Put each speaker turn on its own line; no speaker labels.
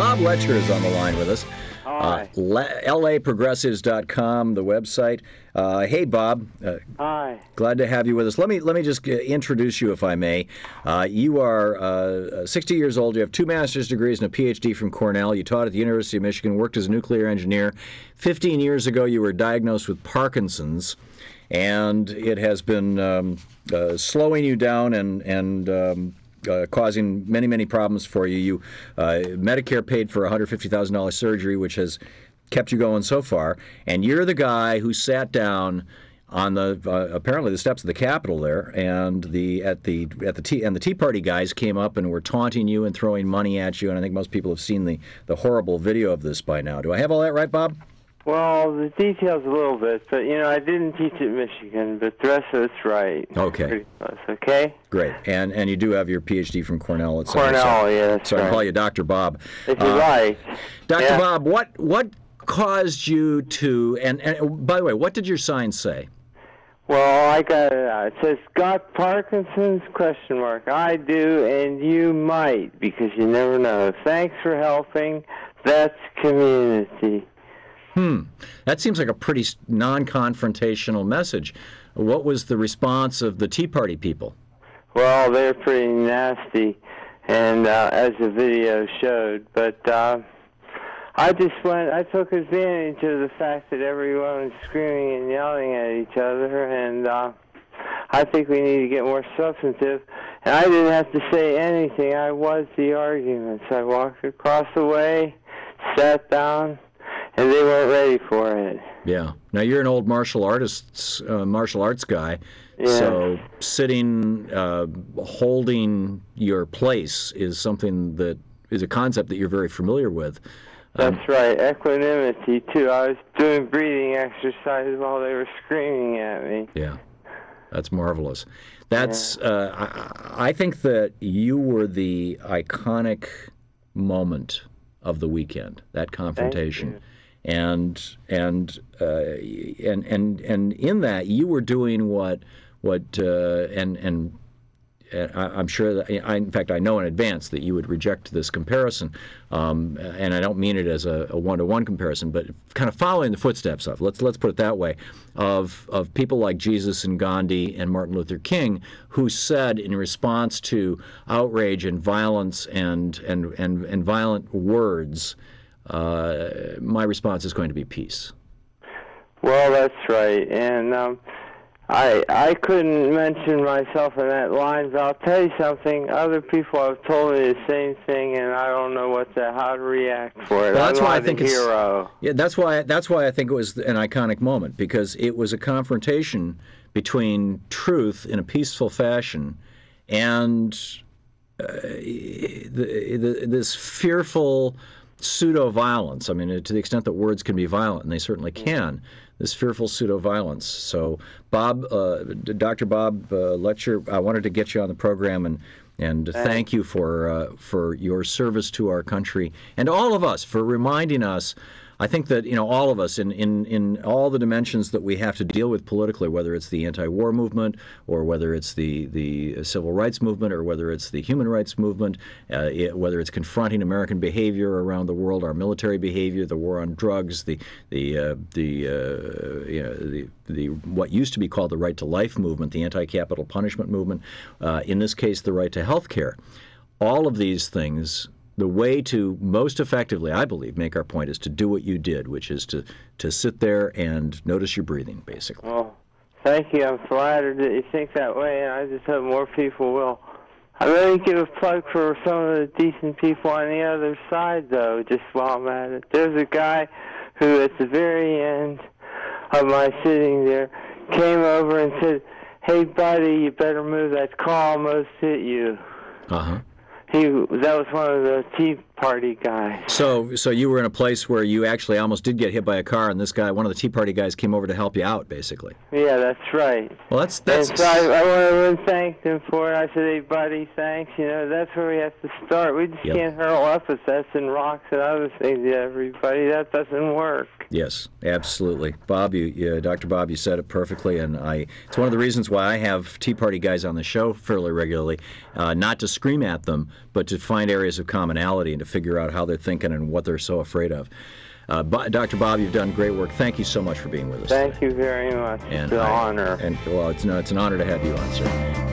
Bob Letcher is on the line with us.
Hi.
LAProgressives.com, the website. Hey, Bob.
Hi.
Glad to have you with us. Let me just introduce you, if I may. You are 60 years old. You have 2 master's degrees and a PhD from Cornell. You taught at the University of Michigan, worked as a nuclear engineer. 15 years ago, you were diagnosed with Parkinson's, and it has been slowing you down and causing many, many problems for you. Medicare paid for a $150,000 surgery, which has kept you going so far. And you're the guy who sat down on the apparently the steps of the Capitol there, and the Tea Party guys came up and were taunting you and throwing money at you. And I think most people have seen the horrible video of this by now. Do I have all that right, Bob?
Well, the details a little bit, but, I didn't teach at Michigan, but the rest of it's right.
Okay.
Pretty close, okay?
Great. And you do have your PhD from Cornell, et cetera.
Cornell, yeah, that's
so
right.
I can call you Dr. Bob.
If you like.
Dr.
Yeah.
Bob, what caused you to, and by the way, what did your sign say?
Well, I got it out. It says, got Parkinson's, ? I do, and you might, because you never know. Thanks for helping. That's community.
That seems like a pretty non-confrontational message. What was the response of the Tea Party people?
Well, they're pretty nasty, and as the video showed. But I took advantage of the fact that everyone was screaming and yelling at each other, and I think we need to get more substantive. And I didn't have to say anything. I was the arguments. I walked across the way, sat down, and they weren't ready for it.
Yeah. Now, you're an old martial arts guy,
Yeah.
so sitting, holding your place is something that is a concept that you're very familiar with.
That's right. Equanimity, too. I was doing breathing exercises while they were screaming at me.
Yeah. That's marvelous. That's, I think that you were the iconic moment of the weekend, that confrontation. And in that you were doing what I'm sure that in fact I know in advance that you would reject this comparison, and I don't mean it as a one-to-one comparison, but kind of following the footsteps of, let's put it that way, of people like Jesus and Gandhi and Martin Luther King, who said in response to outrage and violence and violent words, my response is going to be peace.
Well, that's right, and I couldn't mention myself in that line, but I'll tell you something. Other people have told me the same thing, and I don't know how to react for it.
Well, that's
I'm
why
not
I think
a hero.
That's why I think it was an iconic moment, because it was a confrontation between truth in a peaceful fashion and this fearful pseudo-violence. I mean, to the extent that words can be violent, and they certainly can, this fearful pseudo-violence. So, Bob, Dr. Bob Letcher, I wanted to get you on the program and thank you for your service to our country and all of us for reminding us. I think that all of us in all the dimensions that we have to deal with politically, whether it's the anti-war movement or whether it's the civil rights movement or whether it's the human rights movement, whether it's confronting American behavior around the world, our military behavior, the war on drugs, the what used to be called the right to life movement, the anti-capital punishment movement, in this case the right to health care. All of these things. The way to most effectively, I believe, make our point is to do what you did, which is to sit there and notice your breathing, basically.
Well, thank you. I'm flattered that you think that way, and I just hope more people will. I'm going to give a plug for some of the decent people on the other side, though, just while I'm at it. There's a guy who, at the very end of my sitting there, came over and said, "Hey, buddy, you better move. That car almost hit you."
Uh-huh.
That was one of the Tea Party guys.
So you were in a place where you actually almost did get hit by a car, and this guy, one of the Tea Party guys, came over to help you out, basically.
Yeah, that's right.
Well, that's.
And so I went and thanked him for it. I said, "Hey, buddy, thanks." That's where we have to start. We just can't hurl epithets and rocks and other things at everybody. That doesn't work.
Yes, absolutely. Bob, Dr. Bob, you said it perfectly, and it's one of the reasons why I have Tea Party guys on the show fairly regularly, not to scream at them, but to find areas of commonality and to figure out how they're thinking and what they're so afraid of. Dr. Bob, you've done great work. Thank you so much for being with us.
Thank you very much. It's an honor.
And well, it's an honor to have you on, sir.